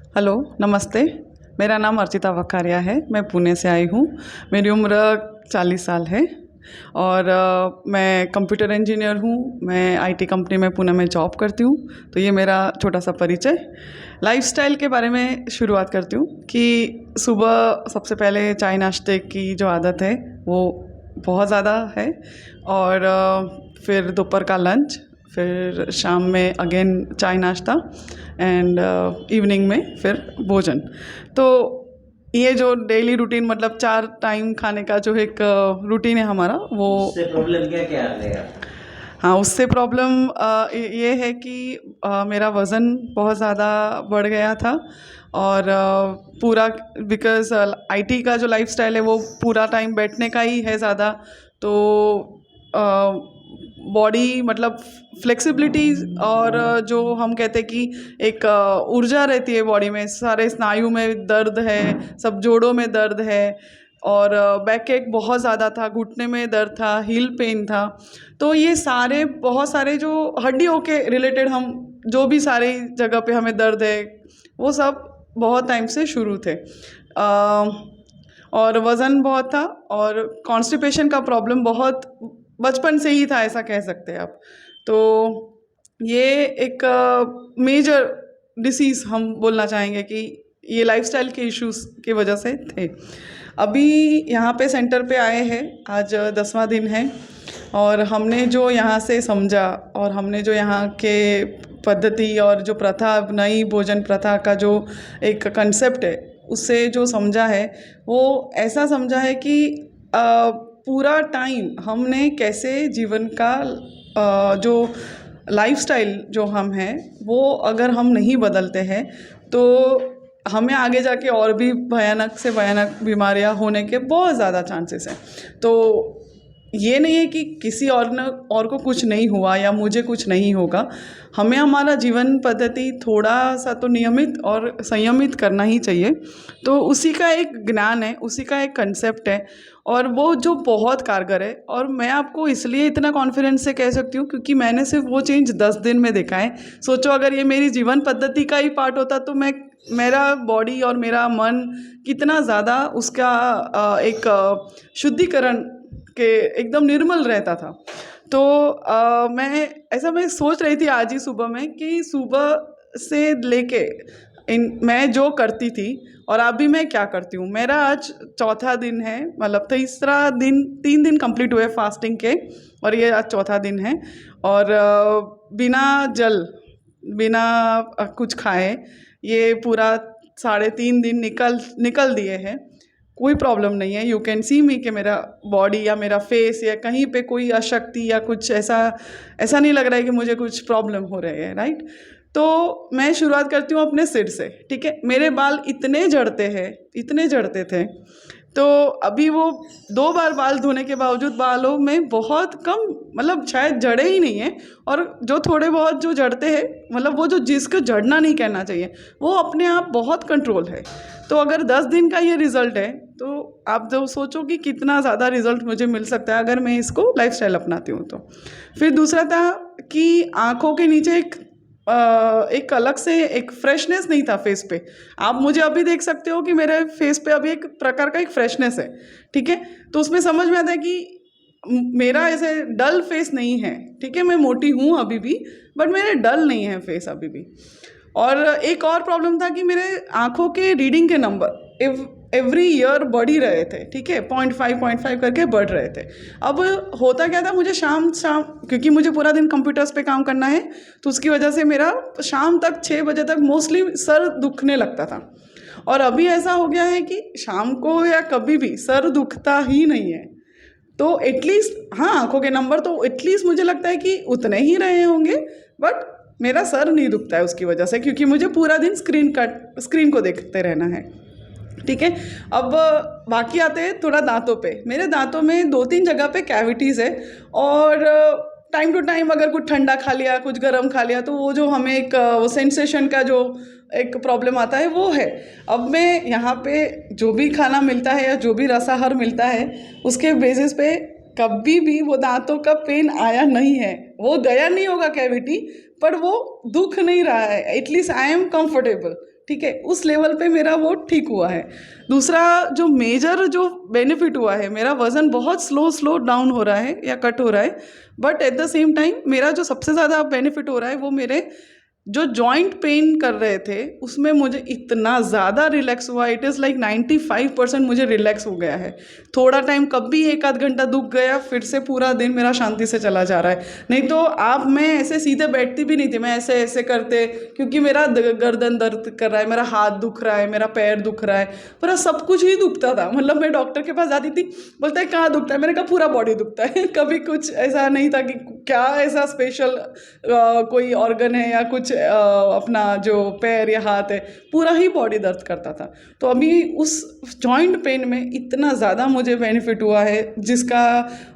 Hello, नमस्ते। मेरा नाम अर्चिता वखारिया है। मैं पुणे से आई हूँ। मेरी उम्र 40 साल है और मैं कंप्यूटर इंजीनियर हूँ। मैं आईटी कंपनी में पुणे में जॉब करती हूँ। तो ये मेरा छोटा सा परिचय। लाइफस्टाइल के बारे में शुरुआत करती हूँ कि सुबह सबसे पहले चाय नाश्ते की जो आदत है वो बहुत ज़्यादा है और फिर दोपहर का लंच, फिर शाम में अगेन चाय नाश्ता एंड इवनिंग में फिर भोजन। तो ये जो डेली रूटीन मतलब 4 टाइम खाने का जो एक रूटीन है हमारा वो। उससे प्रॉब्लम क्या क्या आ गया? हाँ, उससे प्रॉब्लम ये है कि मेरा वज़न बहुत ज़्यादा बढ़ गया था और पूरा बिकॉज़ आईटी का जो लाइफस्टाइल है वो पूरा टाइम बैठने का ही है ज़्यादा। तो बॉडी मतलब फ्लेक्सिबिलिटी और जो हम कहते हैं कि एक ऊर्जा रहती है बॉडी में, सारे स्नायु में दर्द है, सब जोड़ों में दर्द है और बैक एक बहुत ज़्यादा था, घुटने में दर्द था, हील पेन था। तो ये सारे बहुत सारे जो हड्डियों के रिलेटेड हम जो भी सारी जगह पे हमें दर्द है वो सब बहुत टाइम से शुरू थे। और वज़न बहुत था और कॉन्स्टिपेशन का प्रॉब्लम बहुत बचपन से ही था, ऐसा कह सकते हैं आप। तो ये एक मेजर डिसीज़ हम बोलना चाहेंगे कि ये लाइफस्टाइल के इश्यूज़ की वजह से थे। अभी यहाँ पे सेंटर पे आए हैं, आज 10वां दिन है और हमने जो यहाँ से समझा और हमने जो यहाँ के पद्धति और जो प्रथा, नई भोजन प्रथा का जो एक कंसेप्ट है उससे जो समझा है वो ऐसा समझा है कि पूरा टाइम हमने कैसे जीवन का जो लाइफस्टाइल जो हम हैं वो अगर हम नहीं बदलते हैं तो हमें आगे जाके और भी भयानक से भयानक बीमारियां होने के बहुत ज़्यादा चांसेस हैं। तो ये नहीं है कि किसी और को कुछ नहीं हुआ या मुझे कुछ नहीं होगा। हमें हमारा जीवन पद्धति थोड़ा सा तो नियमित और संयमित करना ही चाहिए। तो उसी का एक ज्ञान है, उसी का एक कंसेप्ट है और वो जो बहुत कारगर है। और मैं आपको इसलिए इतना कॉन्फिडेंस से कह सकती हूँ क्योंकि मैंने सिर्फ वो चेंज 10 दिन में देखा है। सोचो अगर ये मेरी जीवन पद्धति का ही पार्ट होता तो मेरा बॉडी और मेरा मन कितना ज़्यादा उसका एक शुद्धिकरण के एकदम निर्मल रहता था। तो मैं सोच रही थी आज ही सुबह में कि सुबह से लेके मैं जो करती थी और अभी मैं क्या करती हूँ। मेरा आज चौथा दिन है, मतलब तीसरा दिन, 3 दिन कंप्लीट हुए फास्टिंग के और ये आज चौथा दिन है। और बिना जल, बिना कुछ खाए ये पूरा 3.5 दिन निकल दिए हैं। कोई प्रॉब्लम नहीं है। यू कैन सी मी कि मेरा बॉडी या मेरा फेस या कहीं पे कोई अशक्ति या कुछ ऐसा नहीं लग रहा है कि मुझे कुछ प्रॉब्लम हो रही है, राइट। तो मैं शुरुआत करती हूँ अपने सिर से, ठीक है। मेरे बाल इतने झड़ते थे तो अभी वो 2 बार बाल धोने के बावजूद बालों में बहुत कम, मतलब शायद झड़े ही नहीं है। और जो थोड़े बहुत जो झड़ते हैं, मतलब वो जो जिसको झड़ना नहीं कहना चाहिए, वो अपने आप बहुत कंट्रोल है। तो अगर 10 दिन का ये रिज़ल्ट है तो आप जो सोचो कि कितना ज़्यादा रिज़ल्ट मुझे मिल सकता है अगर मैं इसको लाइफस्टाइल अपनाती हूँ तो। फिर दूसरा था कि आँखों के नीचे एक अलग से एक फ्रेशनेस नहीं था फेस पे। आप मुझे अभी देख सकते हो कि मेरे फेस पे अभी एक प्रकार का एक फ्रेशनेस है, ठीक है। तो उसमें समझ में आता है कि मेरा ऐसे डल फेस नहीं है, ठीक है। मैं मोटी हूँ अभी भी, बट मेरे डल नहीं है फेस अभी भी। और एक और प्रॉब्लम था कि मेरे आँखों के रीडिंग के नंबर एवरी ईयर बढ़ ही रहे थे, ठीक है। 0.5 करके बढ़ रहे थे। अब होता क्या था, मुझे शाम क्योंकि मुझे पूरा दिन कंप्यूटर्स पे काम करना है तो उसकी वजह से मेरा शाम तक 6 बजे तक मोस्टली सर दुखने लगता था। और अभी ऐसा हो गया है कि शाम को या कभी भी सर दुखता ही नहीं है। तो एटलीस्ट हाँ, आंखों के नंबर तो एटलीस्ट मुझे लगता है कि उतने ही रहे होंगे, बट मेरा सर नहीं दुखता है उसकी वजह से, क्योंकि मुझे पूरा दिन स्क्रीन को देखते रहना है, ठीक है। अब बाकी आते हैं थोड़ा दांतों पे। मेरे दांतों में 2-3 जगह पे कैविटीज़ है और टाइम टू टाइम अगर कुछ ठंडा खा लिया, कुछ गर्म खा लिया तो वो जो हमें एक वो सेंसेशन का जो एक प्रॉब्लम आता है वो है। अब मैं यहाँ पे जो भी खाना मिलता है या जो भी रसाहार मिलता है उसके बेसिस पे कभी भी वो दांतों का पेन आया नहीं है। वो गया नहीं होगा कैविटी, पर वो दुख नहीं रहा है। एटलीस्ट आई एम कंफर्टेबल, ठीक है, उस लेवल पे मेरा वो ठीक हुआ है। दूसरा जो मेजर जो बेनिफिट हुआ है, मेरा वज़न बहुत स्लो डाउन हो रहा है या कट हो रहा है, but at the same time मेरा जो सबसे ज़्यादा बेनिफिट हो रहा है वो मेरे जो जॉइंट पेन कर रहे थे उसमें मुझे इतना ज़्यादा रिलैक्स हुआ। इट इज़ लाइक 95% मुझे रिलैक्स हो गया है। थोड़ा टाइम कभी एक आध घंटा दुख गया, फिर से पूरा दिन मेरा शांति से चला जा रहा है। नहीं तो मैं ऐसे सीधे बैठती भी नहीं थी, मैं ऐसे ऐसे करते, क्योंकि मेरा गर्दन दर्द कर रहा है, मेरा हाथ दुख रहा है, मेरा पैर दुख रहा है, पूरा सब कुछ ही दुखता था। मतलब मैं डॉक्टर के पास जाती थी, बोलता है कहाँ दुखता है, मैंने कहा पूरा बॉडी दुखता है। कभी कुछ ऐसा नहीं था कि क्या ऐसा स्पेशल कोई ऑर्गन है या कुछ अपना जो पैर या हाथ है, पूरा ही बॉडी दर्द करता था। तो अभी उस जॉइंट पेन में इतना ज़्यादा मुझे बेनिफिट हुआ है, जिसका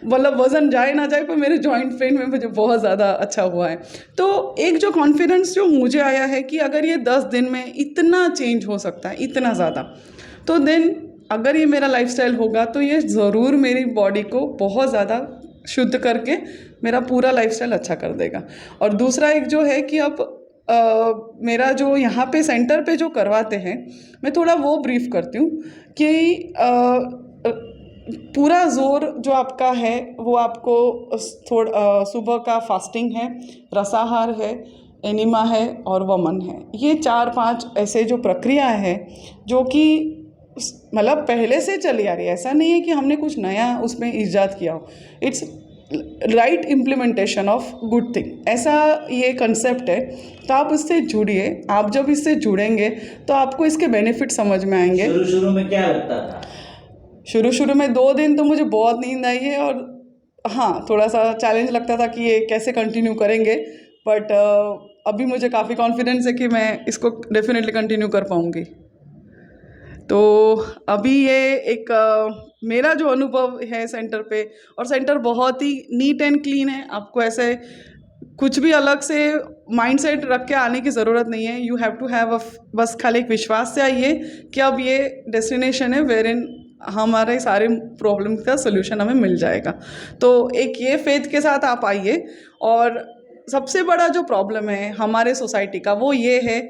मतलब वज़न जाए ना जाए पर मेरे जॉइंट पेन में मुझे बहुत ज़्यादा अच्छा हुआ है। तो एक जो कॉन्फिडेंस जो मुझे आया है कि अगर ये 10 दिन में इतना चेंज हो सकता है, इतना ज़्यादा, तो देन अगर ये मेरा लाइफस्टाइल होगा तो ये ज़रूर मेरी बॉडी को बहुत ज़्यादा शुद्ध करके मेरा पूरा लाइफस्टाइल अच्छा कर देगा। और दूसरा एक जो है कि अब मेरा जो यहाँ पे सेंटर पे जो करवाते हैं, मैं थोड़ा वो ब्रीफ करती हूँ कि पूरा जोर जो आपका है वो आपको थोड़ा सुबह का फास्टिंग है, रसाहार है, एनिमा है और वमन है। ये 4-5 ऐसे जो प्रक्रिया है जो कि मतलब पहले से चली आ रही है, ऐसा नहीं है कि हमने कुछ नया उसमें ईजाद किया हो। It's right implementation of good thing, ऐसा ये कंसेप्ट है। तो आप इससे जुड़िए, आप जब इससे जुड़ेंगे तो आपको इसके बेनिफिट समझ में आएंगे। शुरू में क्या लगता था? शुरू में 2 दिन तो मुझे बहुत नींद आई है, और हाँ थोड़ा सा चैलेंज लगता था कि ये कैसे कंटिन्यू करेंगे, बट अभी मुझे काफ़ी कॉन्फिडेंस है कि मैं इसको डेफिनेटली कंटिन्यू कर पाऊँगी। तो अभी ये एक मेरा जो अनुभव है सेंटर पे, और सेंटर बहुत ही नीट एंड क्लीन है, आपको ऐसे कुछ भी अलग से माइंडसेट रख के आने की ज़रूरत नहीं है। यू हैव टू हैव बस खाली एक विश्वास से आइए कि अब ये डेस्टिनेशन है वेर इन हमारे सारे प्रॉब्लम का सोल्यूशन हमें मिल जाएगा। तो एक ये फेथ के साथ आप आइए। और सबसे बड़ा जो प्रॉब्लम है हमारे सोसाइटी का वो ये है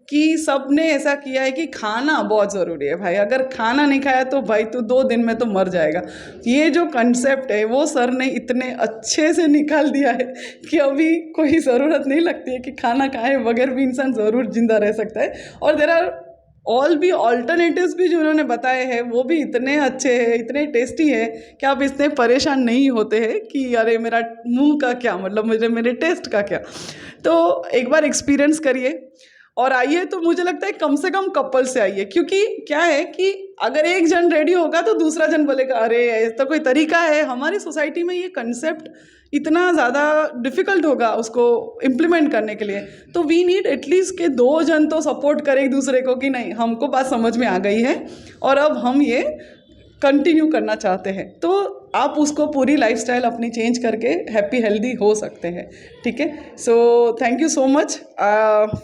कि सब ने ऐसा किया है कि खाना बहुत ज़रूरी है भाई, अगर खाना नहीं खाया तो भाई तू 2 दिन में तो मर जाएगा। ये जो कंसेप्ट है वो सर ने इतने अच्छे से निकाल दिया है कि अभी कोई ज़रूरत नहीं लगती है कि खाना खाए बगैर भी इंसान ज़रूर जिंदा रह सकता है। और देयर आर ऑल भी ऑल्टरनेटिव्स भी जो उन्होंने बताए हैं वो भी इतने अच्छे हैं, इतने टेस्टी है कि आप इतने परेशान नहीं होते हैं कि अरे मेरा मुंह का क्या, मतलब मेरे टेस्ट का क्या। तो एक बार एक्सपीरियंस करिए और आइए। तो मुझे लगता है कम से कम कपल से आइए, क्योंकि क्या है कि अगर एक जन रेडी होगा तो दूसरा जन बोलेगा अरे ऐसा कोई तरीका है। हमारी सोसाइटी में ये कंसेप्ट इतना ज़्यादा डिफ़िकल्ट होगा उसको इम्प्लीमेंट करने के लिए, तो वी नीड एटलीस्ट के 2 जन तो सपोर्ट करें एक दूसरे को कि नहीं हमको बात समझ में आ गई है और अब हम ये कंटिन्यू करना चाहते हैं। तो आप उसको पूरी लाइफस्टाइल अपनी चेंज करके हैप्पी हेल्दी हो सकते हैं। ठीक है, so thank you so much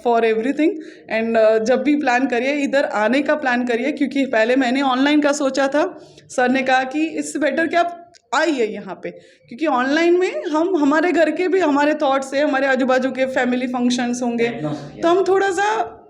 for everything. And जब भी प्लान करिए इधर आने का प्लान करिए, क्योंकि पहले मैंने ऑनलाइन का सोचा था, सर ने कहा कि इससे बेटर कि आप आइए यहाँ पे, क्योंकि ऑनलाइन में हम हमारे घर के भी हमारे थॉट्स है, हमारे आजू बाजू के फैमिली फंक्शंस होंगे तो हम थोड़ा सा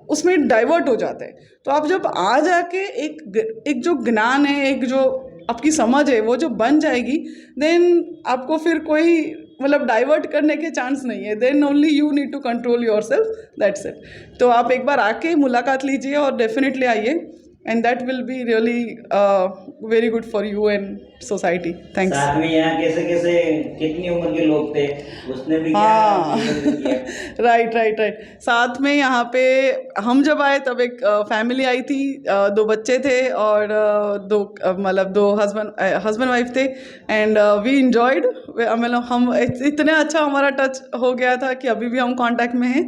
उसमें डाइवर्ट हो जाते हैं। तो आप जब आ जाके एक जो ज्ञान है, एक जो आपकी समझ है वो जो बन जाएगी, देन आपको फिर कोई मतलब डाइवर्ट करने के चांस नहीं है। Then only you need to control yourself, that's it. तो आप एक बार आके मुलाकात लीजिए और डेफिनेटली आइए, and that will be really very good for you and society. Thanks. साथ में यहाँ कैसे कैसे कितनी उम्र के लोग थे, उसने भी हाँ किया? राइट। साथ में यहाँ पे हम जब आए तब एक फैमिली आई थी, 2 बच्चे थे और 2 हस्बैंड वाइफ थे। एंड वी इंजॉयड, मतलब हम इतने अच्छा हमारा टच हो गया था कि अभी भी हम कांटेक्ट में हैं।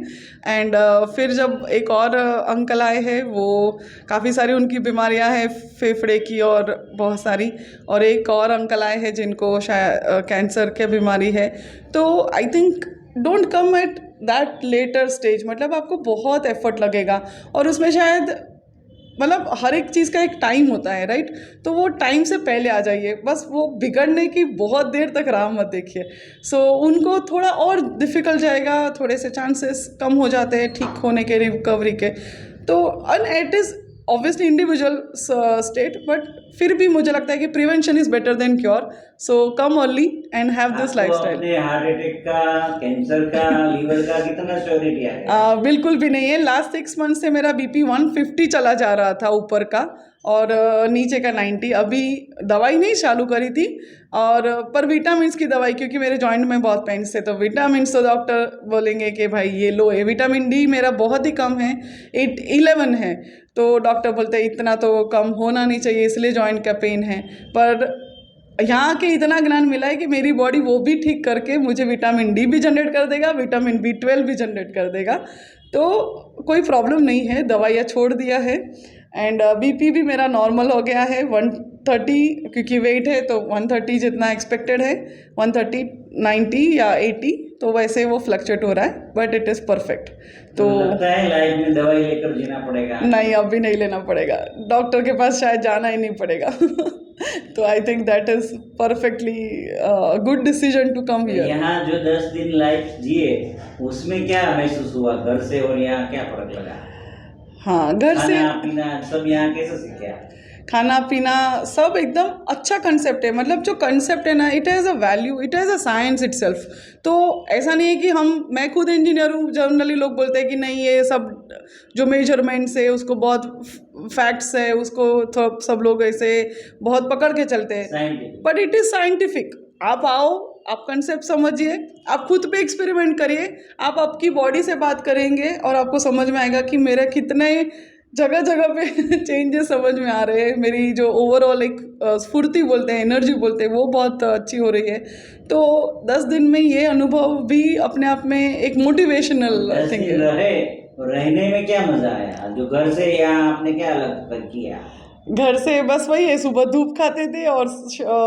एंड फिर जब एक और अंकल आए हैं, वो काफ़ी सारी उनकी बीमारियां हैं फेफड़े की और बहुत सारी, और एक और अंकल आए हैं जिनको शायद कैंसर की बीमारी है। तो I think don't come at that later stage, मतलब आपको बहुत एफर्ट लगेगा और उसमें शायद मतलब हर एक चीज़ का एक टाइम होता है, राइट। तो वो टाइम से पहले आ जाइए, बस वो बिगड़ने की बहुत देर तक राह मत देखिए। सो उनको थोड़ा और डिफ़िकल्ट जाएगा, थोड़े से चांसेस कम हो जाते हैं ठीक होने के, रिकवरी के। तो it is obviously individual state, but फिर भी मुझे लगता है कि prevention is better than cure. So come early and have this आपको लाइफस्टाइल. अपने हार्ट अटैक का, कैंसर का, लीवर का कितना श्योरिटी है? बिल्कुल भी नहीं है. लास्ट 6 मंथ से मेरा बीपी 150 चला जा रहा था ऊपर का, और नीचे का 90. अभी दवाई नहीं चालू करी थी, और पर विटामिन्स की दवाई, क्योंकि मेरे जॉइंट में बहुत पेन्स थे, तो विटामिन्स तो डॉक्टर बोलेंगे कि भाई ये लो है. विटामिन डी मेरा बहुत ही कम है, 11 है. तो डॉक्टर बोलते हैं इतना तो कम होना नहीं चाहिए, इसलिए जॉइंट का पेन है. पर यहाँ के इतना ज्ञान मिला है कि मेरी बॉडी वो भी ठीक करके मुझे विटामिन डी भी जनरेट कर देगा, विटामिन B12 भी जनरेट कर देगा. तो कोई प्रॉब्लम नहीं है, दवाइयाँ छोड़ दिया है. एंड बीपी भी मेरा नॉर्मल हो गया है 130, क्योंकि वेट है तो 130 जितना एक्सपेक्टेड है, 130, 90 या 80, तो वैसे वो फ्लक्चुएट हो रहा है, बट इट इज़ परफेक्ट. तो लगता है लाइफ में दवाई लेकर जीना पड़ेगा? नहीं, अभी नहीं लेना पड़ेगा, डॉक्टर के पास शायद जाना ही नहीं पड़ेगा. तो I think that is perfectly good decision to come here. यहाँ जो 10 दिन लाइफ जिए, उसमें क्या महसूस हुआ घर से, और यहाँ क्या फर्क लगा? हाँ, घर से खाना पीना सब यहाँ कैसे सीखे? खाना पीना सब एकदम अच्छा कंसेप्ट है. मतलब जो कंसेप्ट है ना, it has a value, it has a science itself. तो ऐसा नहीं है कि मैं खुद इंजीनियर हूँ, जनरली लोग बोलते हैं कि नहीं ये सब जो मेजरमेंट्स है उसको बहुत फैक्ट्स है, उसको तो सब लोग ऐसे बहुत पकड़ के चलते हैं, scientific. But it is scientific. आप आओ, आप कंसेप्ट समझिए, आप खुद पे एक्सपेरिमेंट करिए, आप आपकी बॉडी से बात करेंगे और आपको समझ में आएगा कि मेरे कितने जगह जगह पे चेंजेस समझ में आ रहे हैं. मेरी जो ओवरऑल एक स्फूर्ति बोलते हैं, एनर्जी बोलते हैं, वो बहुत अच्छी हो रही है. तो 10 दिन में ये अनुभव भी अपने आप में एक मोटिवेशनल थिंग है. रहने में क्या मजा आया जो घर से? यहाँ आपने क्या अलग किया? घर से बस वही है, सुबह धूप खाते थे और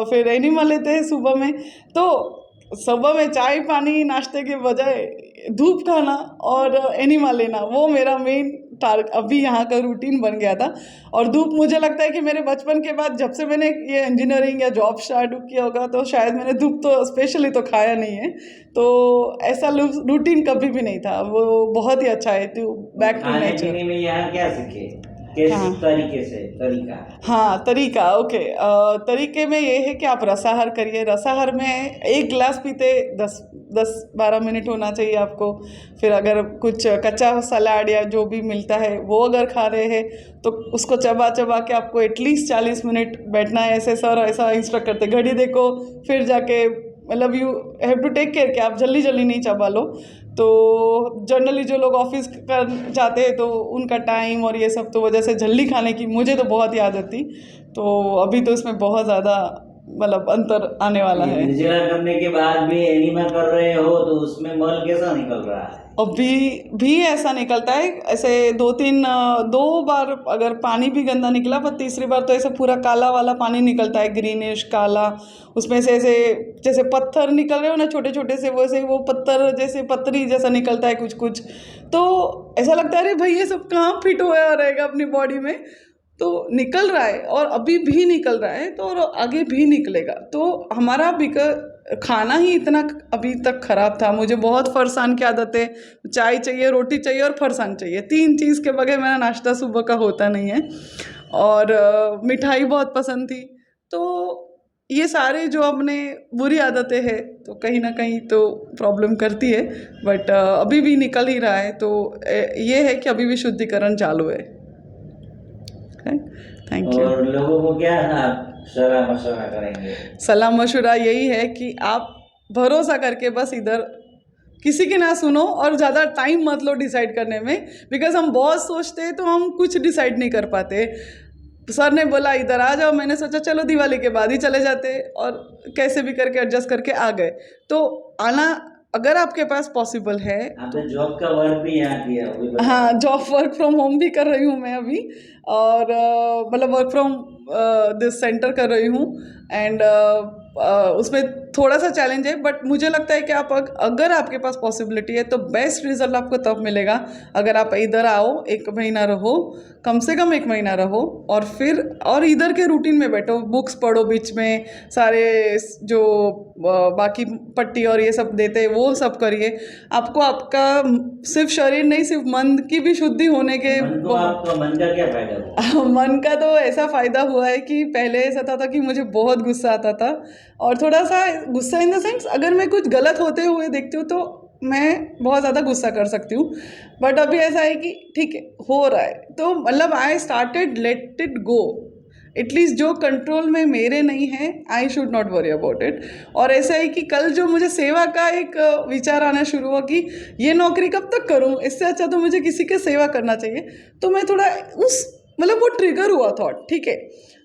फिर एनिमल लेते हैं सुबह में. तो सुबह में चाय पानी नाश्ते के बजाय धूप खाना और एनिमल लेना, वो मेरा मेन टारगेट अभी यहाँ का रूटीन बन गया था. और धूप मुझे लगता है कि मेरे बचपन के बाद जब से मैंने ये इंजीनियरिंग या जॉब स्टार्ट किया होगा, तो शायद मैंने धूप तो स्पेशली तो खाया नहीं है. तो ऐसा रूटीन कभी भी नहीं था, वो बहुत ही अच्छा है. तो बैक टू खाने नेचर. पीने में यहाँ क्या सीखे? किस हाँ. तरीके से? तरीका? हाँ, तरीका. ओके. तरीके में ये है कि आप रसाहार करिए. रसाहार में 1 गिलास पीते 10-12 मिनट होना चाहिए आपको. फिर अगर कुछ कच्चा सलाद या जो भी मिलता है वो अगर खा रहे हैं, तो उसको चबा चबा के आपको एटलीस्ट 40 मिनट बैठना है. ऐसे सर ऐसा इंस्ट्रक्ट करते, घड़ी देखो, फिर जाके मतलब you have to take care कि आप जल्दी जल्दी नहीं चबा लो. तो जनरली जो लोग ऑफिस कर जाते हैं तो उनका टाइम और ये सब तो वजह से जल्दी खाने की मुझे तो बहुत ही आदत थी. तो अभी तो इसमें बहुत ज़्यादा मतलब अंतर आने वाला है. निर्जला करने के बाद भी एनिमा कर रहे हो, तो उसमें मल कैसा निकल रहा है? अभी भी ऐसा निकलता है. ऐसे 2 बार अगर पानी भी गंदा निकला, पर तीसरी बार तो ऐसे पूरा काला वाला पानी निकलता है, ग्रीनिश काला. उसमें से ऐसे जैसे पत्थर निकल रहे हो ना छोटे छोटे से, वैसे वो पत्थर जैसे पत्थरी जैसा निकलता है कुछ कुछ. तो ऐसा लगता है अरे भाई ये सब कहाँ फिट हुआ रहेगा अपनी बॉडी में. तो निकल रहा है और अभी भी निकल रहा है, तो और आगे भी निकलेगा. तो हमारा खाना ही इतना अभी तक ख़राब था. मुझे बहुत फरसान की आदत है, चाय चाहिए, रोटी चाहिए और फरसान चाहिए. 3 चीज़ के बगैर मेरा नाश्ता सुबह का होता नहीं है. और मिठाई बहुत पसंद थी. तो ये सारे जो अपने बुरी आदतें हैं, तो कहीं ना कहीं तो प्रॉब्लम करती है, बट अभी भी निकल ही रहा है. तो ये है कि अभी भी शुद्धिकरण चालू है. Thank you. और लोगों को क्या सलाह मशवरा करेंगे? सलाह मशवरा यही है कि आप भरोसा करके बस इधर किसी की ना सुनो, और ज़्यादा टाइम मत लो डिसाइड करने में. बिकॉज हम बहुत सोचते हैं तो हम कुछ डिसाइड नहीं कर पाते. सर ने बोला इधर आ जाओ, मैंने सोचा चलो दिवाली के बाद ही चले जाते, और कैसे भी करके एडजस्ट करके आ गए. तो आना अगर आपके पास पॉसिबल है. आपने जॉब का वर्क भी यहाँ किया? हाँ, जॉब वर्क फ्रॉम होम भी कर रही हूँ मैं अभी, और मतलब वर्क फ्रॉम दिस सेंटर कर रही हूँ. एंड उसमें थोड़ा सा चैलेंज है, बट मुझे लगता है कि आप अगर आपके पास पॉसिबिलिटी है तो बेस्ट रिजल्ट आपको तब मिलेगा अगर आप इधर आओ, 1 महीना रहो, कम से कम 1 महीना रहो, और फिर और इधर के रूटीन में बैठो, बुक्स पढ़ो, बीच में सारे जो बाकी पट्टी और ये सब देते हैं वो सब करिए। आपको आपका सिर्फ शरीर नहीं, सिर्फ मन की भी शुद्धि होने के आपका मन का क्या फायदा हुआ? मन का तो ऐसा फ़ायदा हुआ है कि पहले ऐसा था कि मुझे बहुत गुस्सा आता था, और थोड़ा सा गुस्सा इन द सेंस अगर मैं कुछ गलत होते हुए देखती हूँ तो मैं बहुत ज़्यादा गुस्सा कर सकती हूँ, बट अभी ऐसा है कि ठीक है, हो रहा है, तो मतलब I started let it go, at least जो कंट्रोल में मेरे नहीं है, I should not worry about it. और ऐसा है कि कल जो मुझे सेवा का एक विचार आना शुरू हुआ कि ये नौकरी कब तक करूँ, इससे अच्छा तो मुझे किसी की सेवा करना चाहिए, तो मैं थोड़ा उस मतलब वो ट्रिगर हुआ थॉट, ठीक है।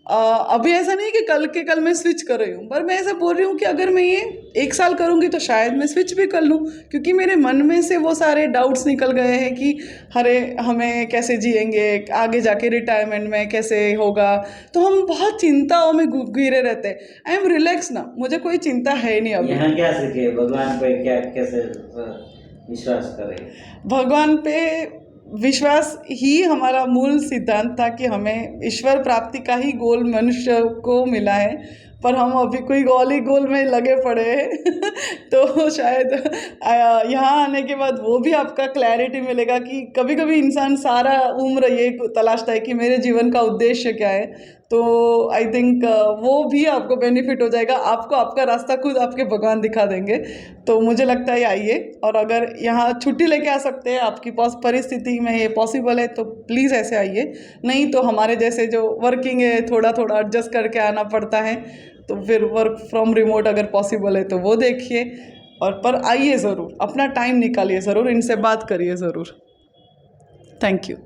अभी ऐसा नहीं कि कल के कल मैं स्विच कर रही हूँ, पर मैं ऐसा बोल रही हूँ कि अगर मैं ये 1 साल करूँगी तो शायद मैं स्विच भी कर लूँ, क्योंकि मेरे मन में से वो सारे डाउट्स निकल गए हैं कि अरे हमें कैसे जिएंगे, आगे जाके रिटायरमेंट में कैसे होगा, तो हम बहुत चिंताओं में घिरे रहते हैं। आई एम रिलैक्स ना, मुझे कोई चिंता है नहीं अभी। यहाँ क्या सीखे, भगवान पे क्या कैसे विश्वास करें? भगवान पे विश्वास ही हमारा मूल सिद्धांत था कि हमें ईश्वर प्राप्ति का ही गोल मनुष्य को मिला है, पर हम अभी कोई गोल में लगे पड़े हैं तो शायद यहाँ आने के बाद वो भी आपका क्लैरिटी मिलेगा कि कभी कभी इंसान सारा उम्र ये तलाशता है कि मेरे जीवन का उद्देश्य क्या है, तो आई थिंक वो भी आपको बेनिफिट हो जाएगा, आपको आपका रास्ता खुद आपके भगवान दिखा देंगे। तो मुझे लगता है आइए, और अगर यहाँ छुट्टी लेके आ सकते हैं, आपकी पास परिस्थिति में ये पॉसिबल है तो प्लीज़ ऐसे आइए, नहीं तो हमारे जैसे जो वर्किंग है थोड़ा थोड़ा एडजस्ट करके आना पड़ता है, तो फिर वर्क फ्रॉम रिमोट अगर पॉसिबल है तो वो देखिए, और पर आइए ज़रूर, अपना टाइम निकालिए ज़रूर, इनसे बात करिए ज़रूर। Thank you.